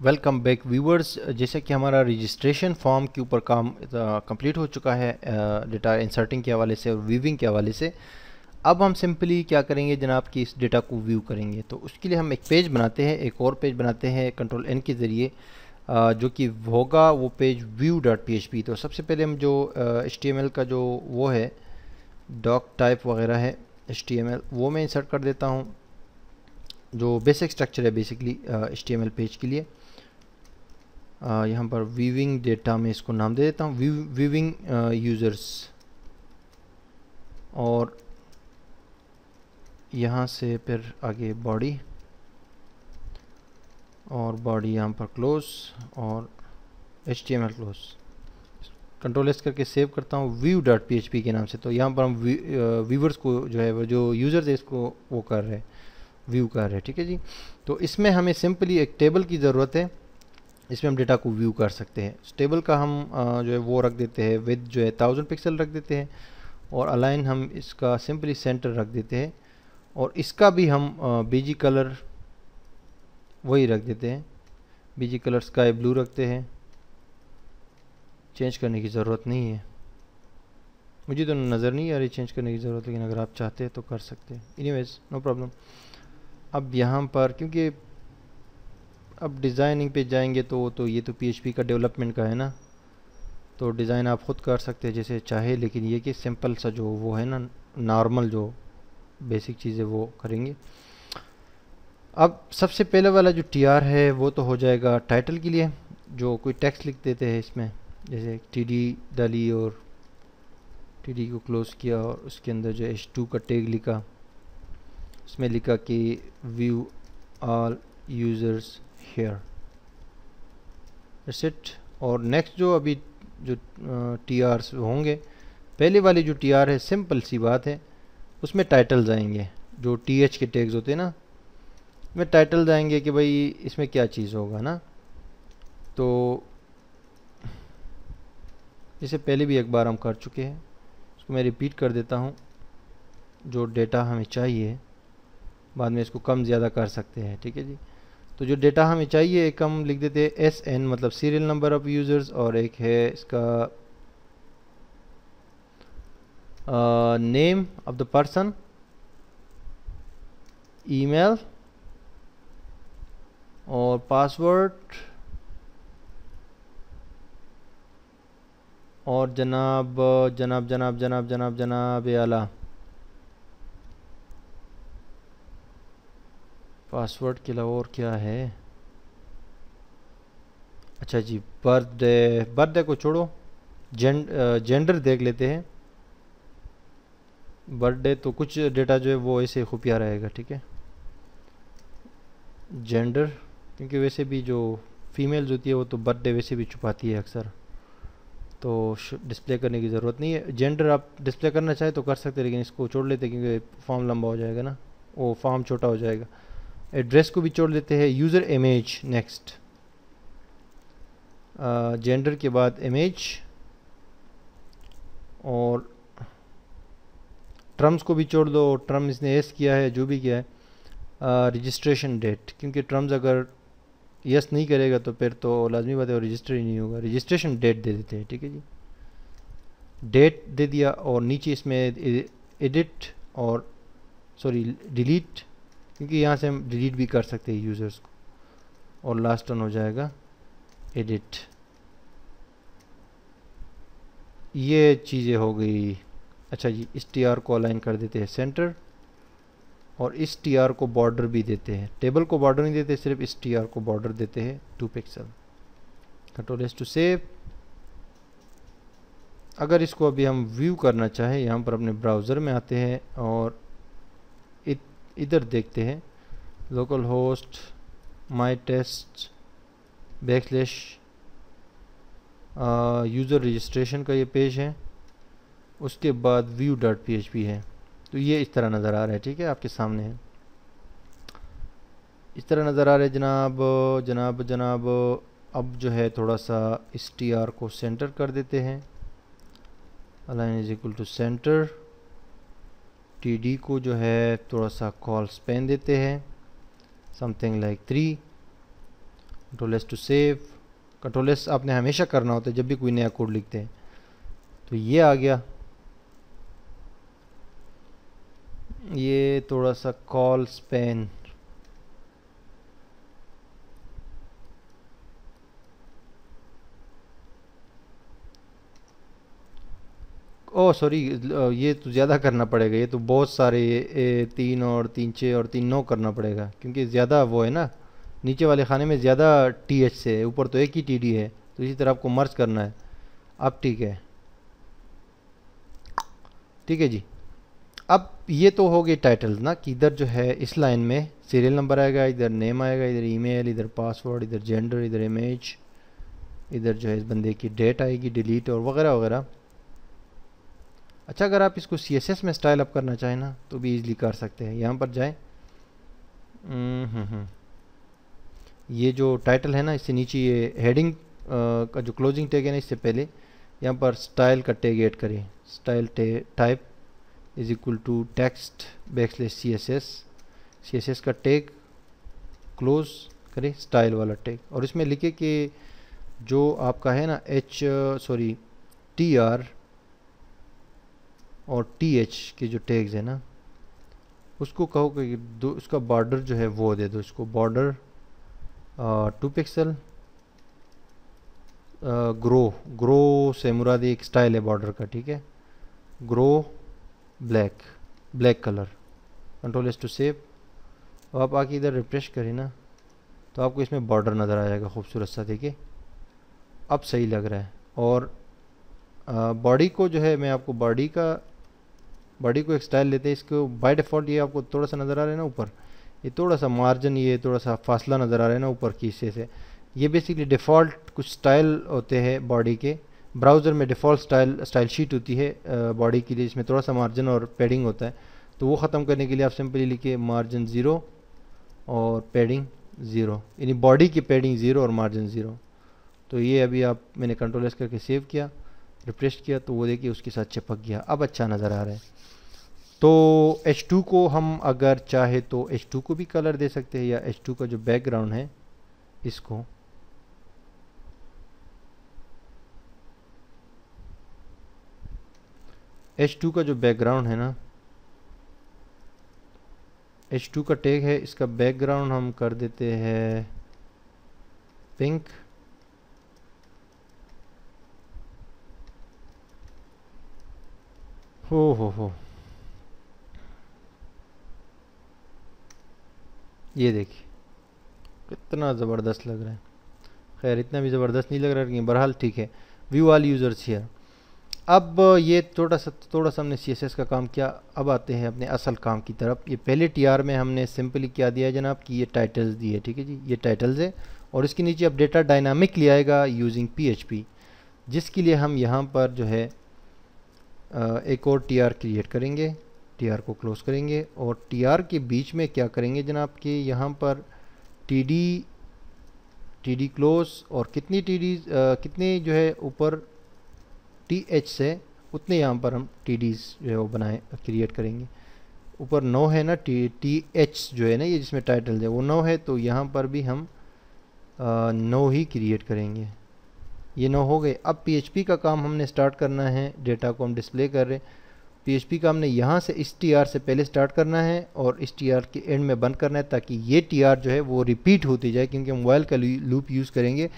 Welcome back viewers. जैसे कि हमारा रजिस्ट्रेशन फॉर्म के ऊपर काम कंप्लीट हो चुका है डेटा इंसर्टिंग के हवाले से और वीविंग के हवाले से। अब हम सिंपली क्या करेंगे जनाब कि इस डेटा को व्यू करेंगे। तो उसके लिए हम एक पेज बनाते हैं, एक और पेज बनाते हैं कंट्रोल एन के ज़रिए, जो कि होगा वो page view dot P H P. तो सबसे पहले हम जो एच टी एम एल का जो वो है डॉक टाइप वगैरह है एच टी एम एल, वो मैं इंसर्ट कर देता हूँ, जो बेसिक स्ट्रक्चर है basically H T M L page के लिए। यहाँ पर वीविंग डेटा में इसको नाम दे देता हूँ वीविंग यूज़र्स, और यहाँ से फिर आगे बॉडी, और बॉडी यहाँ पर क्लोज और HTML क्लोज। कंट्रोल एस करके सेव करता हूँ view dot P H P के नाम से। तो यहाँ पर हम व्यूवर्स को जो है वो जो यूज़र्स है इसको वो कर रहे हैं, व्यू कर रहे हैं। ठीक है जी। तो इसमें हमें सिंपली एक टेबल की ज़रूरत है, इसमें हम डेटा को व्यू कर सकते हैं। टेबल का हम जो है वो रख देते हैं, विद जो है 1000 पिक्सल रख देते हैं, और अलाइन हम इसका सिंपली सेंटर रख देते हैं, और इसका भी हम बीजी कलर वही रख देते हैं, बीजी कलर स्काई ब्लू रखते हैं। चेंज करने की ज़रूरत नहीं है, मुझे तो नज़र नहीं आ रही चेंज करने की ज़रूरत, लेकिन अगर आप चाहते हैं तो कर सकते हैं। Anyways no problem. अब यहाँ पर क्योंकि अब डिज़ाइनिंग पे जाएंगे तो ये तो पीएचपी का डेवलपमेंट का है ना, तो डिज़ाइन आप ख़ुद कर सकते हैं जैसे चाहे, लेकिन ये कि सिंपल सा जो वो है ना नॉर्मल जो बेसिक चीज़ें वो करेंगे। अब सबसे पहले वाला जो टीआर है वो तो हो जाएगा टाइटल के लिए, जो कोई टेक्स्ट लिख देते हैं इसमें, जैसे टीडी डाली और टीडी को क्लोज़ किया और उसके अंदर जो H2 का टैग लिखा, उसमें लिखा कि view all users here, that's it. और नेक्स्ट जो अभी जो टी आर्स होंगे, पहले वाली जो टी आर है सिंपल सी बात है, उसमें टाइटल्स आएंगे, जो टी एच के टैग्स होते हैं ना, में टाइटल्स आएंगे कि भाई इसमें क्या चीज़ होगा ना। तो इसे पहले भी एक बार हम कर चुके हैं, उसको मैं रिपीट कर देता हूँ। जो डेटा हमें चाहिए, बाद में इसको कम ज़्यादा कर सकते हैं, ठीक है जी। तो जो डेटा हमें चाहिए एक हम लिख देते हैं SN, मतलब सीरियल नंबर ऑफ यूज़र्स, और एक है इसका name of the person, email और पासवर्ड, और जनाब जनाब जनाब जनाब जनाब जनाब आला पासवर्ड के अलावा और क्या है। अच्छा जी, बर्थडे, बर्थडे को छोड़ो, जेंडर देख लेते हैं। बर्थडे तो कुछ डेटा जो है वो ऐसे खुफिया रहेगा, ठीक है। जेंडर, क्योंकि वैसे भी जो फीमेल्स होती है वो तो बर्थडे वैसे भी छुपाती है अक्सर, तो डिस्प्ले करने की ज़रूरत नहीं है। जेंडर आप डिस्प्ले करना चाहे तो कर सकते हैं, लेकिन इसको छोड़ लेते हैं क्योंकि फॉर्म लंबा हो जाएगा ना, वो फॉर्म छोटा हो जाएगा। एड्रेस को भी छोड़ देते हैं। यूज़र इमेज नेक्स्ट, जेंडर के बाद इमेज, और टर्म्स को भी छोड़ दो, टर्म इसने एस किया है जो भी किया है। रजिस्ट्रेशन डेट, क्योंकि टर्म्स अगर यस नहीं करेगा तो फिर तो लाजमी बात है रजिस्टर ही नहीं होगा। रजिस्ट्रेशन डेट दे देते हैं, ठीक है जी। डेट दे दिया, और नीचे इसमें एडिट और सॉरी डिलीट, क्योंकि यहाँ से हम डिलीट भी कर सकते हैं यूज़र्स को, और लास्ट वन हो जाएगा एडिट। ये चीज़ें हो गई। अच्छा जी, इस टी आर को अलाइन कर देते हैं सेंटर, और इस टी आर को बॉर्डर भी देते हैं। टेबल को बॉर्डर नहीं देते, सिर्फ इस टी आर को बॉर्डर देते हैं 2 pixel. Control S to save. अगर इसको अभी हम व्यू करना चाहें, यहाँ पर अपने ब्राउज़र में आते हैं और इधर देखते हैं लोकल होस्ट माई टेस्ट बैकस्लैश यूज़र रजिस्ट्रेशन का ये पेज है, उसके बाद view dot P H P है। तो ये इस तरह नज़र आ रहा है, ठीक है, आपके सामने है, इस तरह नज़र आ रहा है जनाब जनाब जनाब। अब जो है थोड़ा सा इस टी आर को सेंटर कर देते हैं, align is equal to centre. T D को जो है थोड़ा सा कॉल स्पेन देते हैं, something like 3। Control S to save. Control S आपने हमेशा करना होता है जब भी कोई नया कोड लिखते हैं। तो ये आ गया। ये थोड़ा सा कॉल स्पैन, ओह सॉरी, ये तो ज़्यादा करना पड़ेगा, ये तो बहुत सारे, ये 3 और 3 6 और 3 9 करना पड़ेगा, क्योंकि ज़्यादा वो है ना, नीचे वाले खाने में ज़्यादा टी एच से है, ऊपर तो एक ही टी डी है, तो इसी तरह आपको मर्ज करना है। अब ठीक है, ठीक है जी। अब ये तो हो गए टाइटल्स ना, कि इधर जो है इस लाइन में सीरियल नंबर आएगा, इधर नेम आएगा, इधर ईमेल, इधर पासवर्ड, इधर जेंडर, इधर इमेज, इधर जो है इस बंदे की डेट आएगी, डिलीट और वगैरह वगैरह। अच्छा, अगर आप इसको CSS में स्टाइल अप करना चाहें ना तो भी इजीली कर सकते हैं। यहाँ पर जाएं, ये जो टाइटल है ना, इससे नीचे ये हेडिंग का जो क्लोजिंग टैग है ना, इससे पहले यहाँ पर स्टाइल का टैग ऐड करें। Style type is equal to text \CSS, CSS का टैग क्लोज करें, स्टाइल वाला टैग, और इसमें लिखे कि जो आपका है ना TR और TH के जो टैग्स है ना, उसको कहो कि उसका बॉर्डर जो है वो दे दो, इसको बॉर्डर 2 पिक्सल ग्रो से मुराद एक स्टाइल है बॉर्डर का, ठीक है, grow black colour. Control S to save. और आप आके इधर रिफ्रेश करें ना तो आपको इसमें बॉर्डर नज़र आ जाएगा खूबसूरत सा, देखिए अब सही लग रहा है। और बॉडी को जो है, मैं आपको बॉडी को एक स्टाइल लेते हैं, इसको बाय डिफ़ॉल्ट ये आपको थोड़ा सा नज़र आ रहा है ना ऊपर, ये थोड़ा सा मार्जिन, ये थोड़ा सा फासला नज़र आ रहा है ना ऊपर की हिस्से से, ये बेसिकली डिफ़ॉल्ट कुछ स्टाइल होते हैं बॉडी के। ब्राउज़र में डिफ़ॉल्ट स्टाइल शीट होती है बॉडी के लिए, इसमें थोड़ा सा मार्जिन और पैडिंग होता है। तो वो ख़त्म करने के लिए आप सिंपली लिखिए मार्जिन 0 और पैडिंग 0, यानी बॉडी की पैडिंग 0 और मार्जिन 0। तो ये अभी मैंने कंट्रोल एस करके सेव किया, रिफ्रेश किया, तो वो देखिए उसके साथ चिपक गया, अब अच्छा नज़र आ रहा है। तो H2 को हम अगर चाहे तो H2 को भी कलर दे सकते हैं, या H2 का जो बैकग्राउंड है इसको H2 का जो बैकग्राउंड है ना, H2 का टैग है, इसका बैकग्राउंड हम कर देते हैं पिंक। हो ये देखिए कितना ज़बरदस्त लग रहा है। खैर इतना भी ज़बरदस्त नहीं लग रहा, लेकिन बहरहाल ठीक है। View all users here. अब ये थोड़ा सा हमने CSS का काम किया, अब आते हैं अपने असल काम की तरफ। ये पहले TR में हमने सिंपली क्या दिया है जनाब, कि ये टाइटल्स दिए, ठीक है जी, ये टाइटल्स है, और इसके नीचे अब डेटा डायनामिकली आएगा यूजिंग PHP, जिसके लिए हम यहाँ पर जो है एक और TR क्रिएट करेंगे, TR को क्लोज करेंगे, और TR के बीच में क्या करेंगे जनाब कि यहाँ पर TD क्लोज, और कितनी कितने जो है ऊपर TH से उतने यहाँ पर हम TDs जो है वो क्रिएट करेंगे। ऊपर 9 है ना, TH जो है ना, ये जिसमें टाइटल है वो 9 है, तो यहाँ पर भी हम 9 ही क्रिएट करेंगे। ये 9 हो गए। अब PHP का काम हमने स्टार्ट करना है, डेटा को हम डिस्प्ले कर रहे हैं। PHP का हमने यहाँ से इस TR से पहले स्टार्ट करना है और इस TR के एंड में बंद करना है, ताकि ये TR जो है वो रिपीट होती जाए, क्योंकि हम वाइल का लूप यूज़ करेंगे।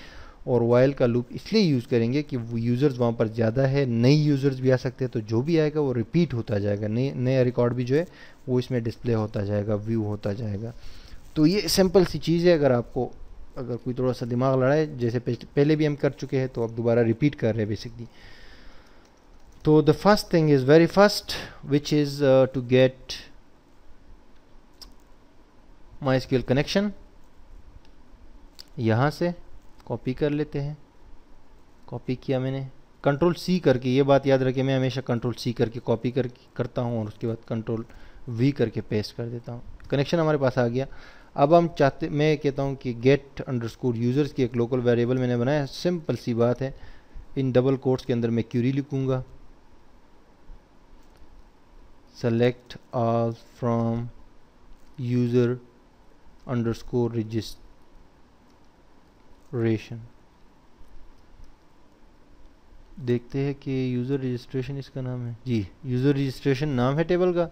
और वाइल का लूप इसलिए यूज़ करेंगे कि वो यूज़र्स वहाँ पर ज़्यादा है, नई यूज़र्स भी आ सकते हैं, तो जो भी आएगा वो रिपीट होता जाएगा, नया रिकॉर्ड भी जो है वो इसमें डिस्प्ले होता जाएगा, व्यू होता जाएगा। तो ये सिंपल सी चीज़ है। अगर कोई थोड़ा सा दिमाग लड़ाए, जैसे पहले भी हम कर चुके हैं, तो अब दोबारा रिपीट कर रहे हैं बेसिकली। तो the first thing is very first, which is to get MySQL connection. यहाँ से कॉपी कर लेते हैं, कॉपी किया मैंने कंट्रोल C करके, ये बात याद रखें मैं हमेशा कंट्रोल C करके कॉपी करता हूँ, और उसके बाद कंट्रोल V करके पेस्ट कर देता हूँ। कनेक्शन हमारे पास आ गया। अब मैं कहता हूँ कि गेट अंडरस्कोर यूज़र्स की एक लोकल वेरिएबल मैंने बनाया, सिंपल सी बात है। इन डबल कोट्स के अंदर मैं क्यूरी लिखूँगा, select all from user underscore registration, देखते हैं कि यूज़र रजिस्ट्रेशन इसका नाम है जी, यूज़र रजिस्ट्रेशन नाम है टेबल का,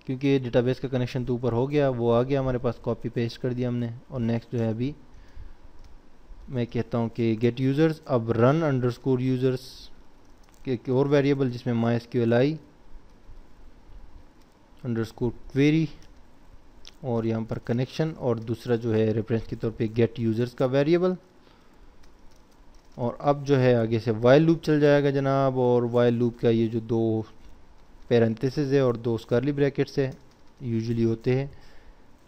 क्योंकि डेटाबेस का कनेक्शन तो ऊपर हो गया, वो आ गया हमारे पास, कॉपी पेस्ट कर दिया हमने। और नेक्स्ट जो है अभी मैं कहता हूँ कि गेट यूज़र्स, अब रन अंडरस्कोर यूज़र्स के एक और वेरिएबल जिसमें MySQLi अंडरस्कोर क्वेरी, और यहाँ पर कनेक्शन, और दूसरा जो है रेफरेंस के तौर पे गेट यूज़र्स का वेरिएबल। और अब जो है आगे से वाइल लूप चल जाएगा जनाब, और वाइल लूप का ये जो दो पैरेंथेसिस है और दो कर्ली ब्रैकेट्स है यूजुअली होते हैं।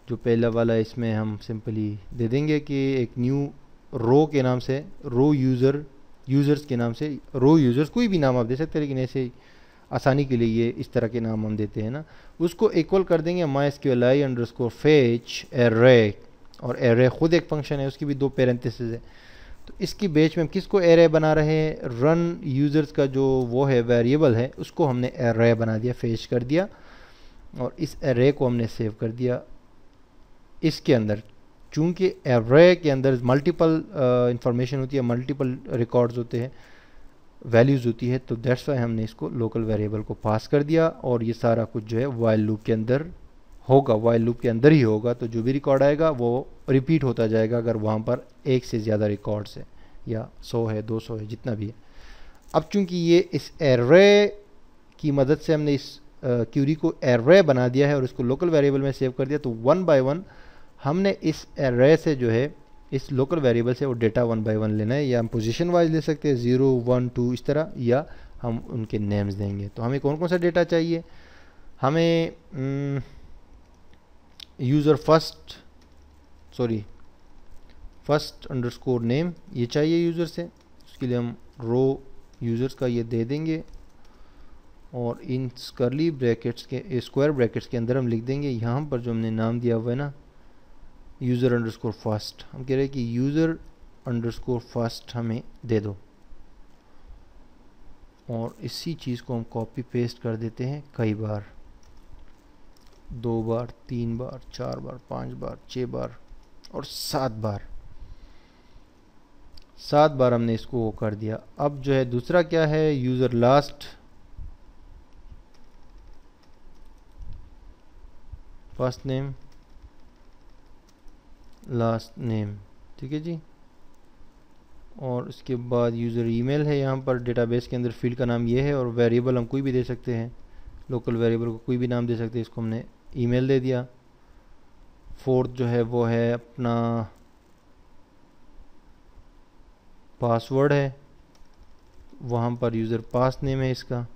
जो पहला वाला इसमें हम सिंपली दे देंगे कि एक न्यू रो के नाम से, रो यूज़र्स के नाम से, रो यूज़र्स कोई भी नाम आप दे सकते हैं, लेकिन ऐसे आसानी के लिए ये इस तरह के नाम हम देते हैं ना। उसको इक्वल कर देंगे MySQLi अंडरस्कोर फेच एरे, और एरे खुद एक फंक्शन है, उसकी भी दो पैरेंथेसिस है। तो इसकी बेच में हम किसको एरे बना रहे हैं, रन यूज़र्स का जो वो है वेरिएबल है उसको हमने एरे बना दिया, फेच कर दिया, और इस एरे को हमने सेव कर दिया इसके अंदर। चूँकि एरे के अंदर मल्टीपल इंफॉर्मेशन होती है, मल्टीपल रिकॉर्ड्स होते हैं, वैल्यूज़ होती है, तो दैट्स वाई हमने इसको लोकल वेरिएबल को पास कर दिया। और ये सारा कुछ जो है वाइल लूप के अंदर होगा, वाइल लूप के अंदर ही होगा, तो जो भी रिकॉर्ड आएगा वो रिपीट होता जाएगा अगर वहाँ पर एक से ज़्यादा रिकॉर्ड्स है, या 100 है, 200 है, जितना भी है। अब चूंकि ये इस एरे की मदद से हमने इस क्यूरी को एरे बना दिया है और इसको लोकल वेरिएबल में सेव कर दिया, तो 1 बाय 1 हमने इस एरे से जो है इस लोकल वेरिएबल से वो डेटा 1 बाय 1 लेना है, या हम पोजीशन वाइज ले सकते हैं 0 1 2 इस तरह, या हम उनके नेम्स देंगे। तो हमें कौन कौन सा डेटा चाहिए, हमें यूज़र फर्स्ट अंडरस्कोर नेम ये चाहिए यूज़र से, उसके लिए हम रो यूज़र्स का ये दे देंगे, और इन कर्ली ब्रैकेट्स के स्क्वायर ब्रैकेट्स के अंदर हम लिख देंगे यहाँ पर जो हमने नाम दिया हुआ है ना यूज़र अंडरस्कोर फर्स्ट, हम कह रहे हैं कि यूज़र अंडरस्कोर फर्स्ट हमें दे दो, और इसी चीज़ को हम कॉपी पेस्ट कर देते हैं कई बार, 2 बार, 3 बार, 4 बार, 5 बार, 6 बार और 7 बार, 7 बार हमने इसको वो कर दिया। अब जो है दूसरा क्या है, user last first name last name, ठीक है जी। और उसके बाद यूज़र ईमेल है, यहाँ पर डेटाबेस के अंदर फील्ड का नाम ये है, और वेरिएबल हम कोई भी दे सकते हैं, लोकल वेरिएबल को कोई भी नाम दे सकते हैं, इसको हमने ईमेल दे दिया। फोर्थ जो है वो है अपना पासवर्ड है, वहाँ पर यूज़र पास नेम है इसका,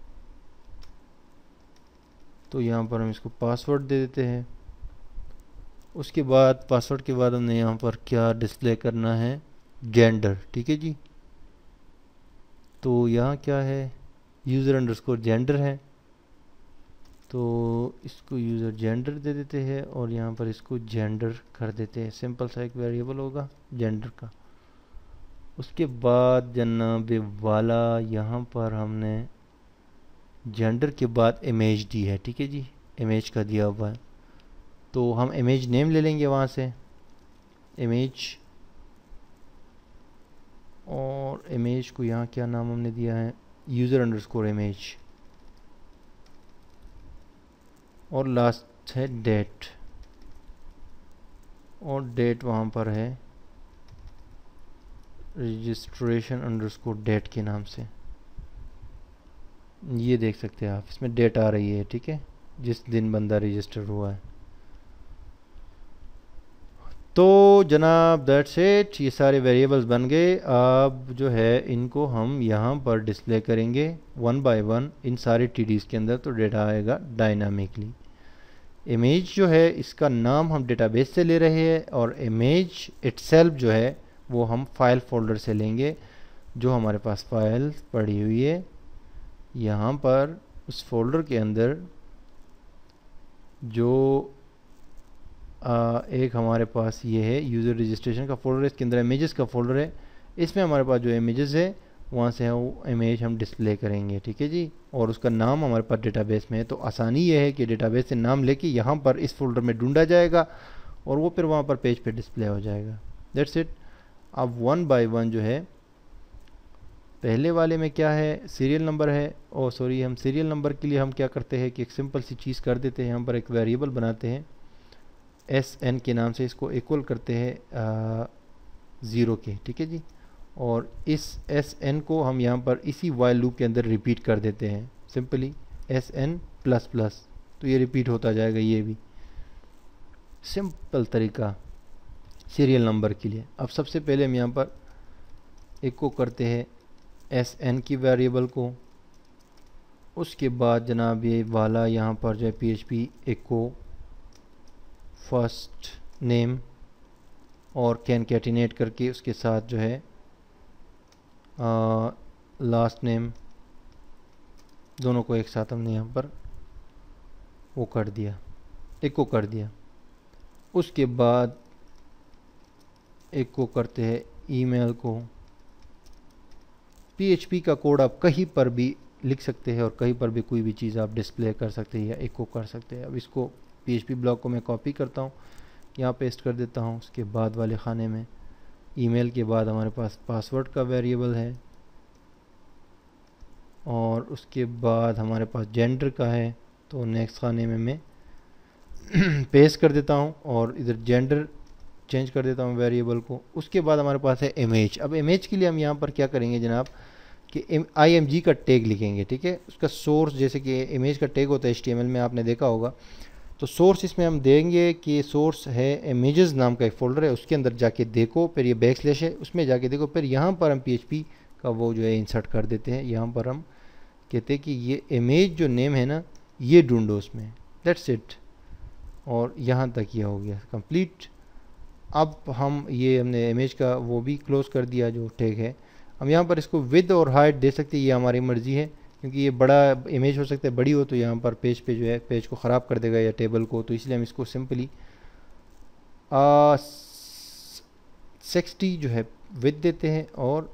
तो यहाँ पर हम इसको पासवर्ड दे देते हैं। उसके बाद पासवर्ड के बाद हमने यहाँ पर क्या डिस्प्ले करना है, जेंडर, ठीक है जी। तो यहाँ क्या है, यूज़र अंडरस्कोर जेंडर है, तो इसको यूज़र जेंडर दे देते हैं, और यहाँ पर इसको जेंडर कर देते हैं, सिंपल सा एक वेरिएबल होगा जेंडर का। उसके बाद जनाब वाला यहाँ पर हमने जेंडर के बाद इमेज दी है, ठीक है जी, इमेज का दिया हुआ है, तो हम इमेज नेम ले लेंगे वहाँ से इमेज, और इमेज को यहाँ क्या नाम हमने दिया है, यूज़र अंडरस्कोर इमेज, और लास्ट है डेट, और डेट वहाँ पर है रजिस्ट्रेशन अंडरस्कोर डेट के नाम से, ये देख सकते हैं आप, इसमें डेट आ रही है, ठीक है, जिस दिन बंदा रजिस्टर हुआ है। तो जनाब दैट्स इट, ये सारे वेरिएबल्स बन गए। अब जो है इनको हम यहाँ पर डिस्प्ले करेंगे 1 बाय 1 इन सारे टीडीज़ के अंदर, तो डेटा आएगा डायनामिकली। इमेज जो है इसका नाम हम डेटाबेस से ले रहे हैं, और इमेज इटसेल्फ जो है वो हम फाइल फोल्डर से लेंगे, जो हमारे पास फाइल पड़ी हुई है यहाँ पर उस फोल्डर के अंदर, जो एक हमारे पास ये है यूज़र रजिस्ट्रेशन का फोल्डर है, इसके अंदर इमेजेस का फोल्डर है, इसमें हमारे पास जो इमेजेस है वहाँ से वो इमेज हम डिस्प्ले करेंगे, ठीक है जी। और उसका नाम हमारे पास डेटाबेस में है, तो आसानी ये है कि डेटाबेस से नाम लेके यहाँ पर इस फोल्डर में ढूंढा जाएगा, और वो फिर वहाँ पर पेज पे डिस्प्ले हो जाएगा, दैट्स इट। अब वन बाय वन जो है, पहले वाले में क्या है, सीरियल नंबर है, ओ सॉरी, हम सीरियल नंबर के लिए हम क्या करते हैं कि एक सिंपल सी चीज़ कर देते हैं, यहाँ पर एक वेरिएबल बनाते हैं SN के नाम से, इसको इक्वल करते हैं 0 के, ठीक है जी। और इस SN को हम यहाँ पर इसी वाइल लूप के अंदर रिपीट कर देते हैं सिंपली SN प्लस प्लस, तो ये रिपीट होता जाएगा, ये भी सिंपल तरीका सीरियल नंबर के लिए। अब सबसे पहले हम यहाँ पर इको करते हैं SN की वेरिएबल को, उसके बाद जनाब ये वाला यहाँ पर जो है PHP इको फर्स्ट नेम और कैनकेटिनेट करके उसके साथ जो है लास्ट नेम, दोनों को एक साथ हमने यहाँ पर वो कर दिया, इको कर दिया। उसके बाद इको करते हैं ईमेल को। PHP का कोड आप कहीं पर भी लिख सकते हैं और कहीं पर भी कोई भी चीज़ आप डिस्प्ले कर सकते हैं या इको कर सकते हैं। अब इसको PHP ब्लॉक को मैं कॉपी करता हूँ, यहाँ पेस्ट कर देता हूँ। उसके बाद वाले खाने में ईमेल के बाद हमारे पास पासवर्ड का वेरिएबल है, और उसके बाद हमारे पास जेंडर का है, तो नेक्स्ट खाने में मैं पेस्ट कर देता हूँ और इधर जेंडर चेंज कर देता हूँ वेरिएबल को। उसके बाद हमारे पास है इमेज। अब इमेज के लिए हम यहाँ पर क्या करेंगे जनाब कि IMG का टैग लिखेंगे, ठीक है। उसका सोर्स, जैसे कि इमेज का टैग होता है HTML में, आपने देखा होगा, तो सोर्स इसमें हम देंगे कि सोर्स है इमेजेस नाम का एक फ़ोल्डर है, उसके अंदर जाके देखो, फिर ये बैकस्लैश है उसमें जाके देखो, फिर यहाँ पर हम PHP का वो जो है इंसर्ट कर देते हैं। यहाँ पर हम कहते हैं कि ये इमेज जो नेम है ना, ये ढूंढो उसमें, दैट्स इट। और यहाँ तक ये हो गया कंप्लीट। अब हम ये हमने इमेज का वो भी क्लोज कर दिया जो टैग है। हम यहाँ पर इसको विद और हाइट दे सकते हैं, ये हमारी मर्ज़ी है, क्योंकि ये बड़ा इमेज हो सकता है, बड़ी हो तो यहाँ पर पेज पे जो है पेज को ख़राब कर देगा या टेबल को, तो इसलिए हम इसको सिंपली 60 जो है विद देते हैं और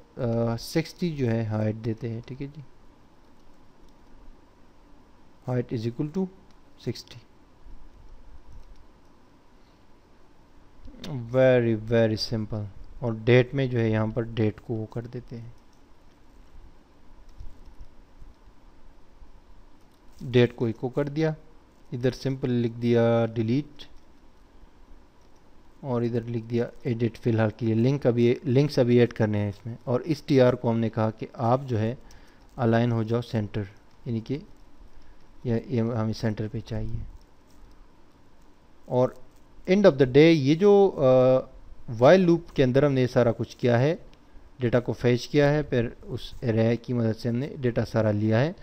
60 जो है हाइट देते हैं, ठीक है जी। Height is equal to 60। Very very simple. और डेट में जो है यहाँ पर डेट को वो कर देते हैं, डेट को इको कर दिया, इधर सिंपल लिख दिया डिलीट, और इधर लिख दिया एडिट। फ़िलहाल के लिए लिंक्स अभी ऐड करने हैं इसमें। और इस TR को हमने कहा कि आप जो है अलाइन हो जाओ सेंटर, यानी कि ये हमें सेंटर पे चाहिए। और एंड ऑफ द डे ये जो वाइल लूप के अंदर हमने ये सारा कुछ किया है, डेटा को फैच किया है, फिर उस एरे की मदद से हमने डेटा सारा लिया है।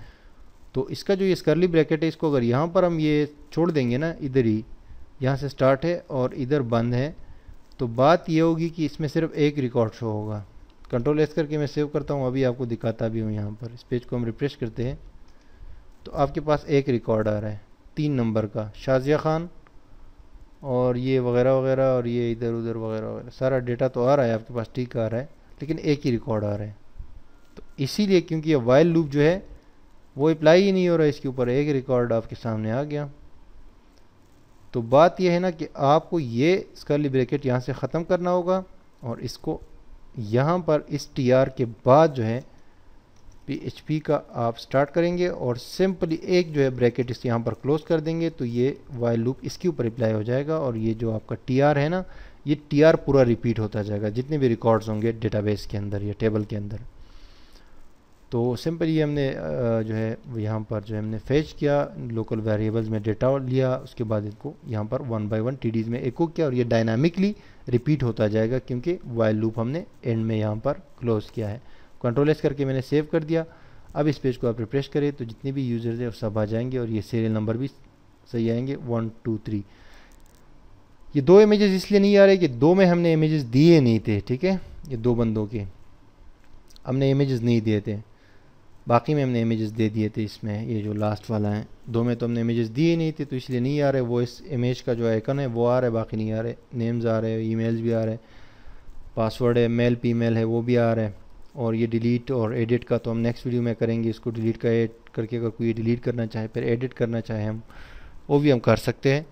तो इसका जो ये कर्ली ब्रैकेट है, इसको अगर यहाँ पर हम ये छोड़ देंगे ना, इधर ही यहाँ से स्टार्ट है और इधर बंद है, तो बात ये होगी कि इसमें सिर्फ एक रिकॉर्ड शो होगा। Ctrl S करके मैं सेव करता हूँ, अभी आपको दिखाता भी हूँ। यहाँ पर इस पेज को हम रिफ्रेश करते हैं तो आपके पास एक रिकॉर्ड आ रहा है 3 नंबर का, शाजिया खान, और ये वगैरह वगैरह, और ये इधर उधर वगैरह वगैरह, सारा डेटा तो आ रहा है आपके पास, ठीक आ रहा है, लेकिन एक ही रिकॉर्ड आ रहा है। तो इसीलिए क्योंकि ये वाइल लूप जो है वो अप्लाई ही नहीं हो रहा है इसके ऊपर, एक रिकॉर्ड आपके सामने आ गया। तो बात यह है ना कि आपको ये कर्ली ब्रैकेट यहाँ से ख़त्म करना होगा, और इसको यहाँ पर इस TR के बाद जो है PHP का आप स्टार्ट करेंगे और सिंपली एक जो है ब्रैकेट इस यहाँ पर क्लोज कर देंगे, तो ये वाइल लूप इसके ऊपर अप्लाई हो जाएगा। और ये जो आपका TR है ना, ये TR पूरा रिपीट होता जाएगा जितने भी रिकॉर्ड्स होंगे डेटाबेस के अंदर या टेबल के अंदर। तो सिंपली हमने जो है यहाँ पर जो हमने फेच किया, लोकल वेरिएबल्स में डेटा लिया, उसके बाद इनको यहाँ पर 1 by 1 TDs में एको किया, और ये डायनामिकली रिपीट होता जाएगा क्योंकि वाइल लूप हमने एंड में यहाँ पर क्लोज किया है। Ctrl S करके मैंने सेव कर दिया। अब इस पेज को आप रिफ्रेश करें तो जितने भी यूज़र्स हैं वो सब आ जाएंगे, और ये सीरियल नंबर भी सही आएंगे 1 2 3। ये 2 इमेजेस इसलिए नहीं आ रहे कि 2 में हमने इमेजेस दिए नहीं थे, ठीक है। ये 2 बंदों के हमने इमेजेस नहीं दिए थे, बाकी में हमने इमेजेस दे दिए थे। इसमें ये जो लास्ट वाला है, 2 में तो हमने इमेजेस दिए नहीं थे, तो इसलिए नहीं आ रहे। वो इस इमेज का जो आइकन है वो आ रहा है, बाकी नहीं आ रहे। नेम्स आ रहे हैं, ईमेल्स भी आ रहे हैं, पासवर्ड है, मेल फीमेल है वो भी आ रहा है। और ये डिलीट और एडिट का तो हम नेक्स्ट वीडियो में करेंगे। इसको डिलीट का एड करके अगर कोई डिलीट करना चाहे, फिर एडिट करना चाहे हम, वो भी हम कर सकते हैं।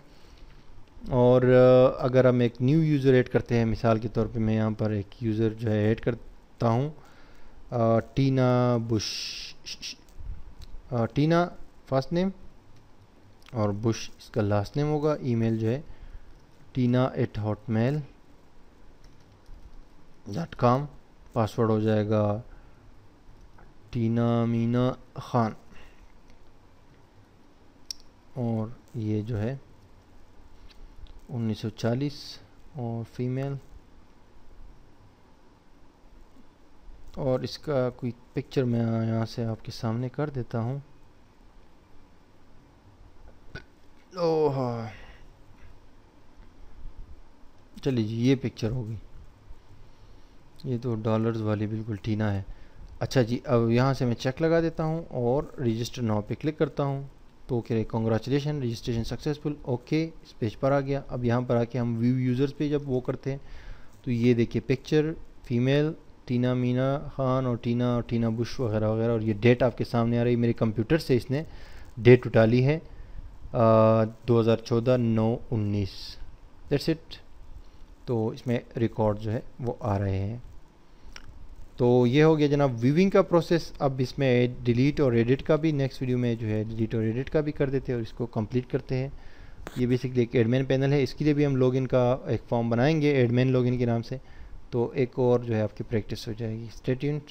और और अगर हम एक न्यू यूज़र ऐड करते हैं, मिसाल के तौर पे मैं यहाँ पर एक यूज़र जो है ऐड करता हूँ, टीना बुश, टीना फर्स्ट नेम और बुश इसका लास्ट नेम होगा। ईमेल जो है tina@hotmail.com। पासवर्ड हो जाएगा टीना मीना खान, और ये जो है 1940 और फीमेल, और इसका कोई पिक्चर मैं यहाँ से आपके सामने कर देता हूँ। ओह चलिए जी, ये पिक्चर होगी, ये तो डॉलर्स वाली बिल्कुल टीना है। अच्छा जी, अब यहाँ से मैं चेक लगा देता हूँ और रजिस्टर नाउ पे क्लिक करता हूँ, तो कह रहे कॉन्ग्रेचुलेशन रजिस्ट्रेशन सक्सेसफुल, ओके इस पेज पर आ गया। अब यहाँ पर आके हम व्यू यूज़र्स पे जब वो करते हैं तो ये देखिए पिक्चर फीमेल टीना मीना खान और टीना बुश वगैरह वगैरह, और ये डेट आपके सामने आ रही। मेरे कंप्यूटर से इसने डेट उठा ली है 2014/9/19, दैट्स इट। तो इसमें रिकॉर्ड जो है वो आ रहे हैं। तो ये हो गया जनाब व्यूइंग का प्रोसेस। अब इसमें डिलीट और एडिट का भी नेक्स्ट वीडियो में जो है डिलीट और एडिट का भी कर देते हैं और इसको कंप्लीट करते हैं। ये बेसिकली एक एडमिन पैनल है, इसके लिए भी हम लॉगिन का एक फॉर्म बनाएंगे एडमिन लॉगिन के नाम से, तो एक और जो है आपकी प्रैक्टिस हो जाएगी। Stay tuned.